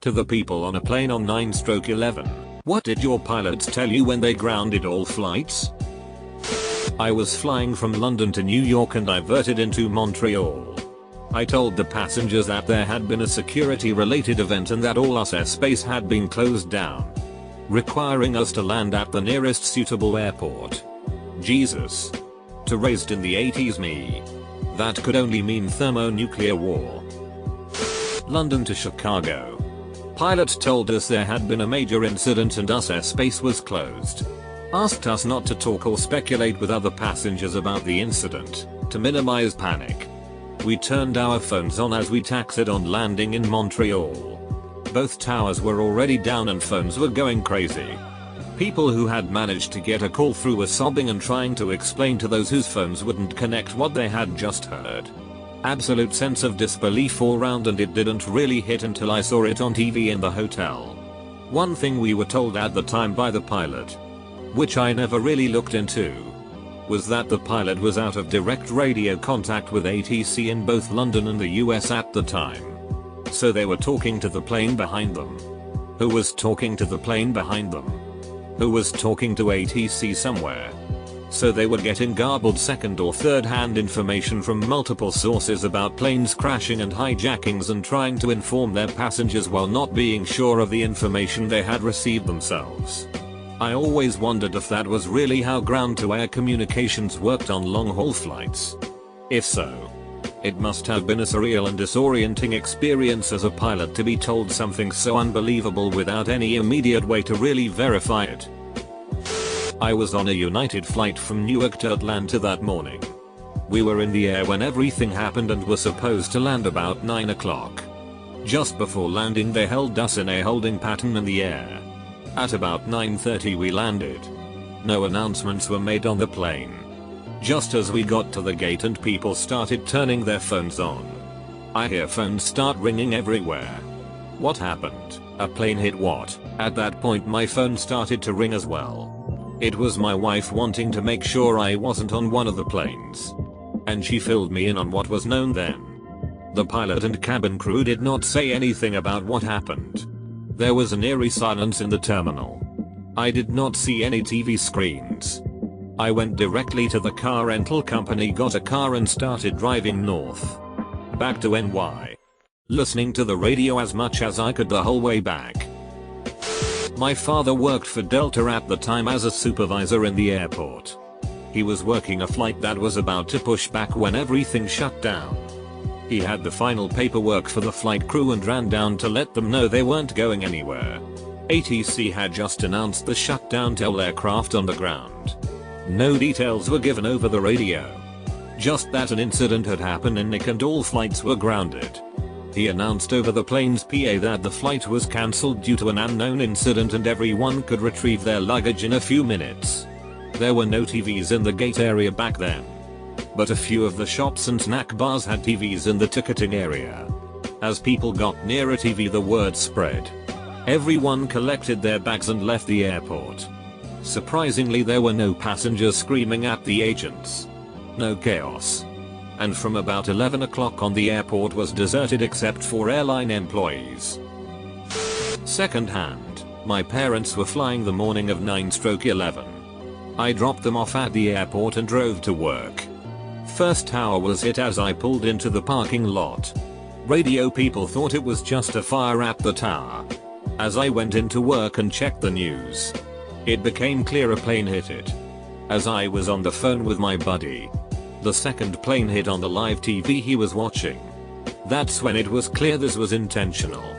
To the people on a plane on 9/11, what did your pilots tell you when they grounded all flights? I was flying from London to New York and diverted into Montreal. I told the passengers that there had been a security related event and that all US airspace had been closed down, requiring us to land at the nearest suitable airport. Jesus. To raised in the 80s me. That could only mean thermonuclear war. London to Chicago. Pilot told us there had been a major incident and US airspace was closed. Asked us not to talk or speculate with other passengers about the incident, to minimize panic. We turned our phones on as we taxied on landing in Montreal. Both towers were already down and phones were going crazy. People who had managed to get a call through were sobbing and trying to explain to those whose phones wouldn't connect what they had just heard. Absolute sense of disbelief all round, and it didn't really hit until I saw it on TV in the hotel. One thing we were told at the time by the pilot, which I never really looked into, was that the pilot was out of direct radio contact with ATC in both London and the US at the time. So they were talking to the plane behind them. Who was talking to the plane behind them? Who was talking to ATC somewhere? So they were getting garbled second or third hand information from multiple sources about planes crashing and hijackings and trying to inform their passengers while not being sure of the information they had received themselves. I always wondered if that was really how ground-to-air communications worked on long-haul flights. If so, it must have been a surreal and disorienting experience as a pilot to be told something so unbelievable without any immediate way to really verify it. I was on a United flight from Newark to Atlanta that morning. We were in the air when everything happened and were supposed to land about 9 o'clock. Just before landing they held us in a holding pattern in the air. At about 9:30 we landed. No announcements were made on the plane. Just as we got to the gate and people started turning their phones on, I hear phones start ringing everywhere. What happened? A plane hit what? At that point my phone started to ring as well. It was my wife wanting to make sure I wasn't on one of the planes. And she filled me in on what was known then. The pilot and cabin crew did not say anything about what happened. There was an eerie silence in the terminal. I did not see any TV screens. I went directly to the car rental company, got a car and started driving north. Back to NY. Listening to the radio as much as I could the whole way back. My father worked for Delta at the time as a supervisor in the airport. He was working a flight that was about to push back when everything shut down. He had the final paperwork for the flight crew and ran down to let them know they weren't going anywhere. ATC had just announced the shutdown to all aircraft on the ground. No details were given over the radio. Just that an incident had happened in Nick and all flights were grounded. He announced over the plane's PA that the flight was cancelled due to an unknown incident and everyone could retrieve their luggage in a few minutes. There were no TVs in the gate area back then, but a few of the shops and snack bars had TVs in the ticketing area. As people got near a TV the word spread. Everyone collected their bags and left the airport. Surprisingly there were no passengers screaming at the agents. No chaos. And from about 11 o'clock on the airport was deserted except for airline employees. Second hand, my parents were flying the morning of 9/11. I dropped them off at the airport and drove to work. First tower was hit as I pulled into the parking lot. Radio people thought it was just a fire at the tower. As I went into work and checked the news, it became clear a plane hit it. As I was on the phone with my buddy, the second plane hit on the live TV he was watching. That's when it was clear this was intentional.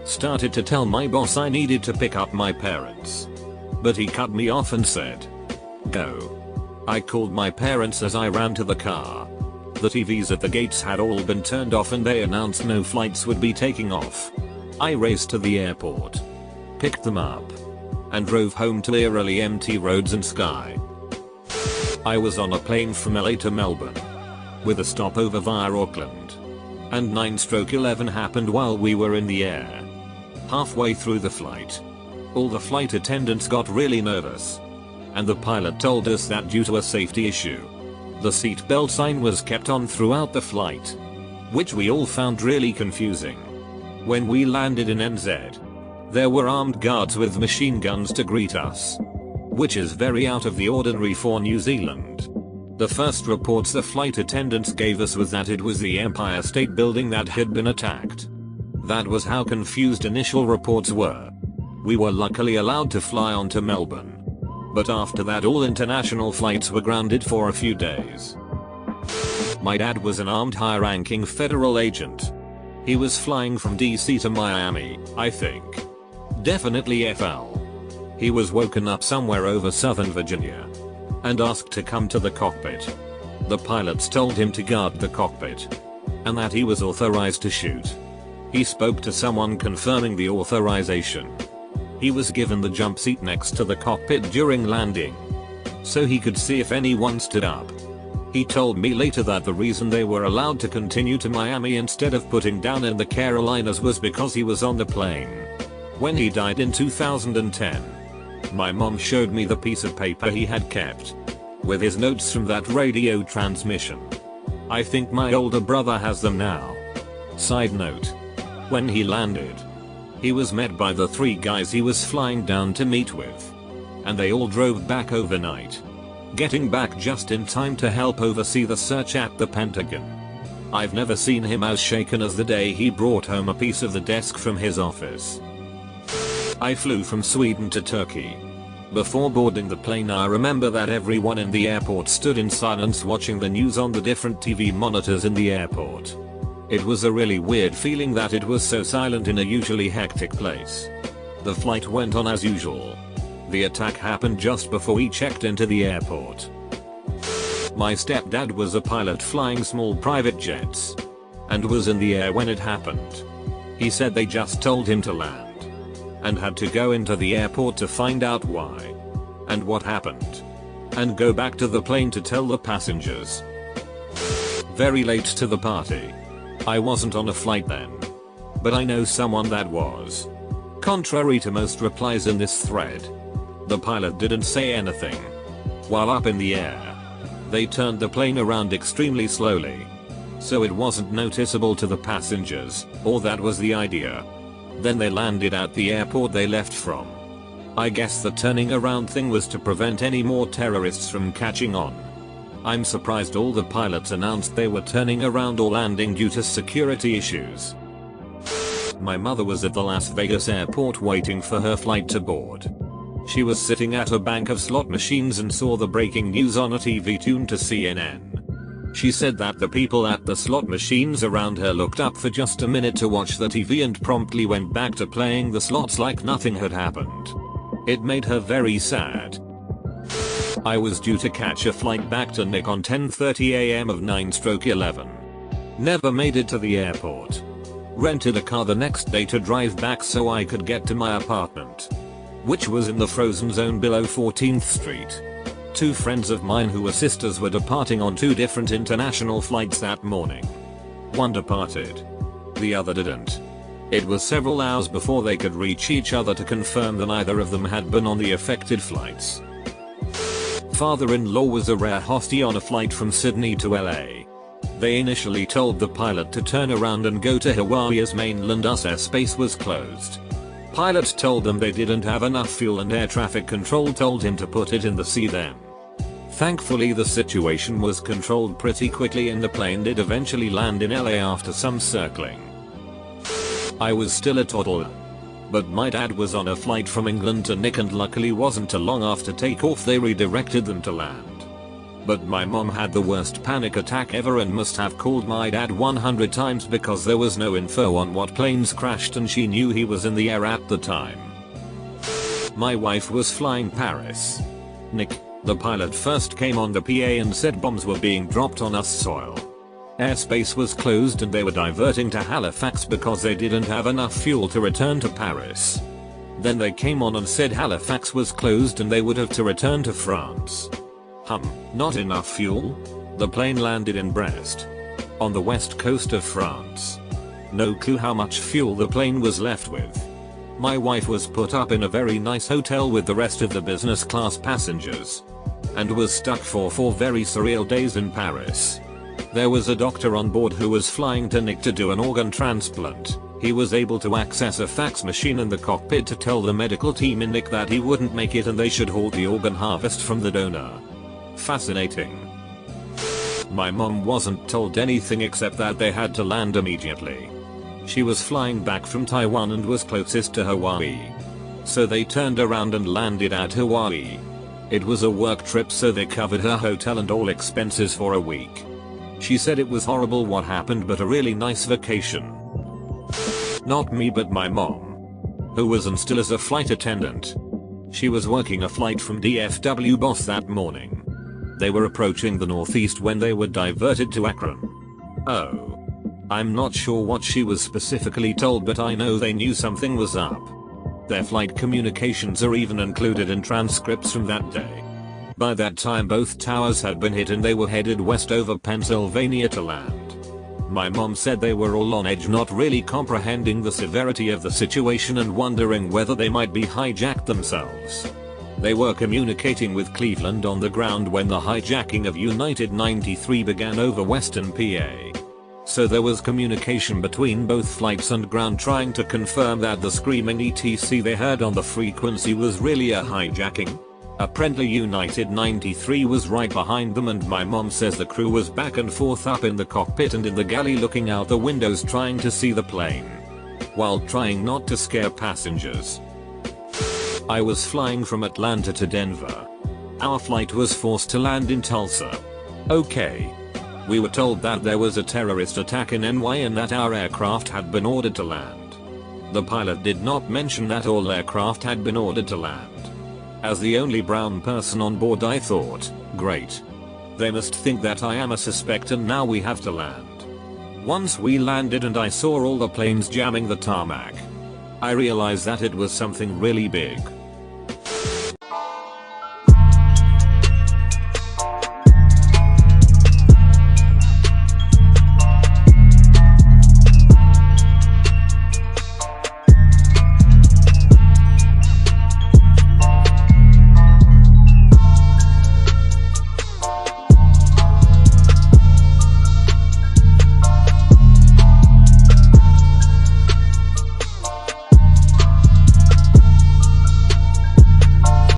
Started to tell my boss I needed to pick up my parents, but he cut me off and said, "Go." I called my parents as I ran to the car. The TVs at the gates had all been turned off and they announced no flights would be taking off. I raced to the airport, picked them up, and drove home to eerily empty roads and sky. I was on a plane from LA to Melbourne, with a stopover via Auckland. And 9/11 happened while we were in the air. Halfway through the flight, all the flight attendants got really nervous. And the pilot told us that due to a safety issue, the seatbelt sign was kept on throughout the flight, which we all found really confusing. When we landed in NZ, there were armed guards with machine guns to greet us, which is very out of the ordinary for New Zealand. The first reports the flight attendants gave us was that it was the Empire State Building that had been attacked. That was how confused initial reports were. We were luckily allowed to fly on to Melbourne. But after that all international flights were grounded for a few days. My dad was an armed high-ranking federal agent. He was flying from DC to Miami, I think. Definitely FL. He was woken up somewhere over Southern Virginia and asked to come to the cockpit. The pilots told him to guard the cockpit and that he was authorized to shoot. He spoke to someone confirming the authorization. He was given the jump seat next to the cockpit during landing, so he could see if anyone stood up. He told me later that the reason they were allowed to continue to Miami instead of putting down in the Carolinas was because he was on the plane. When he died in 2010, my mom showed me the piece of paper he had kept with his notes from that radio transmission. I think my older brother has them now. Side note: when he landed, he was met by the 3 guys he was flying down to meet with, and they all drove back overnight, getting back just in time to help oversee the search at the Pentagon. I've never seen him as shaken as the day he brought home a piece of the desk from his office. I flew from Sweden to Turkey. Before boarding the plane, I remember that everyone in the airport stood in silence watching the news on the different TV monitors in the airport. It was a really weird feeling that it was so silent in a usually hectic place. The flight went on as usual. The attack happened just before we checked into the airport. My stepdad was a pilot flying small private jets and was in the air when it happened. He said they just told him to land and had to go into the airport to find out why and what happened and go back to the plane to tell the passengers. Very late to the party. I wasn't on a flight then, but I know someone that was. Contrary to most replies in this thread, the pilot didn't say anything. While up in the air, they turned the plane around extremely slowly, so it wasn't noticeable to the passengers, or that was the idea. Then they landed at the airport they left from. I guess the turning around thing was to prevent any more terrorists from catching on. I'm surprised all the pilots announced they were turning around or landing due to security issues. My mother was at the Las Vegas airport waiting for her flight to board. She was sitting at a bank of slot machines and saw the breaking news on a TV tuned to CNN. She said that the people at the slot machines around her looked up for just a minute to watch the TV and promptly went back to playing the slots like nothing had happened. It made her very sad. I was due to catch a flight back to Nick on 10:30 AM of 9/11. Never made it to the airport. Rented a car the next day to drive back so I could get to my apartment, which was in the frozen zone below 14th Street. 2 friends of mine who were sisters were departing on 2 different international flights that morning. One departed. The other didn't. It was several hours before they could reach each other to confirm that neither of them had been on the affected flights. Father-in-law was a rare hostie on a flight from Sydney to LA. They initially told the pilot to turn around and go to Hawaii as mainland US airspace was closed. Pilot told them they didn't have enough fuel and air traffic control told him to put it in the sea then. Thankfully the situation was controlled pretty quickly and the plane did eventually land in LA after some circling. I was still a toddler, but my dad was on a flight from England to Nick and luckily wasn't too long after takeoff they redirected them to land. But my mom had the worst panic attack ever and must have called my dad 100 times because there was no info on what planes crashed and she knew he was in the air at the time. My wife was flying Paris. Nick, the pilot, first came on the PA and said bombs were being dropped on US soil. Airspace was closed and they were diverting to Halifax because they didn't have enough fuel to return to Paris. Then they came on and said Halifax was closed and they would have to return to France. Not enough fuel? The plane landed in Brest, on the west coast of France. No clue how much fuel the plane was left with. My wife was put up in a very nice hotel with the rest of the business class passengers and was stuck for 4 very surreal days in Paris. There was a doctor on board who was flying to Nick to do an organ transplant. He was able to access a fax machine in the cockpit to tell the medical team in Nick that he wouldn't make it and they should halt the organ harvest from the donor. Fascinating. My mom wasn't told anything except that they had to land immediately. She was flying back from Taiwan and was closest to Hawaii. So they turned around and landed at Hawaii. It was a work trip, so they covered her hotel and all expenses for a week. She said it was horrible what happened, but a really nice vacation. Not me, but my mom, who was and still is a flight attendant. She was working a flight from DFW Boss that morning. They were approaching the northeast when they were diverted to Akron. Oh. I'm not sure what she was specifically told, but I know they knew something was up. Their flight communications are even included in transcripts from that day. By that time both towers had been hit and they were headed west over Pennsylvania to land. My mom said they were all on edge, not really comprehending the severity of the situation and wondering whether they might be hijacked themselves. They were communicating with Cleveland on the ground when the hijacking of United 93 began over Western PA. So there was communication between both flights and ground trying to confirm that the screaming etc they heard on the frequency was really a hijacking. Apparently United 93 was right behind them, and my mom says the crew was back and forth up in the cockpit and in the galley looking out the windows trying to see the plane, while trying not to scare passengers. I was flying from Atlanta to Denver. Our flight was forced to land in Tulsa. Okay. We were told that there was a terrorist attack in NY and that our aircraft had been ordered to land. The pilot did not mention that all aircraft had been ordered to land. As the only brown person on board, I thought, great. They must think that I am a suspect and now we have to land. Once we landed and I saw all the planes jamming the tarmac, I realized that it was something really big.